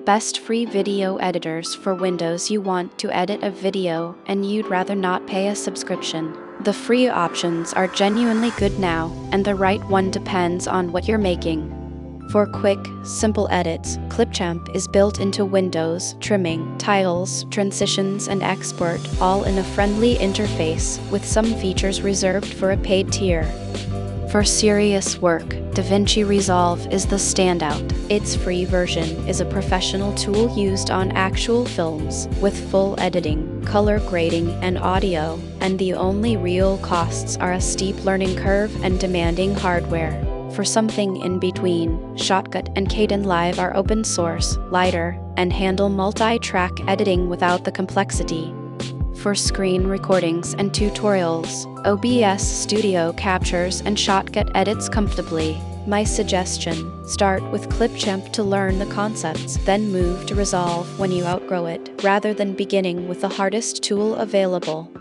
Best free video editors for Windows. You want to edit a video and you'd rather not pay a subscription. The free options are genuinely good now, and the right one depends on what you're making. For quick, simple edits, Clipchamp is built into Windows, trimming, tiles, transitions, and export, all in a friendly interface, with some features reserved for a paid tier. For serious work, DaVinci Resolve is the standout. Its free version is a professional tool used on actual films, with full editing, color grading, and audio, and the only real costs are a steep learning curve and demanding hardware. For something in between, Shotcut and Kdenlive are open source, lighter, and handle multi-track editing without the complexity. For screen recordings and tutorials, OBS Studio captures and Shotcut edits comfortably. My suggestion: start with Clipchamp to learn the concepts, then move to Resolve when you outgrow it, rather than beginning with the hardest tool available.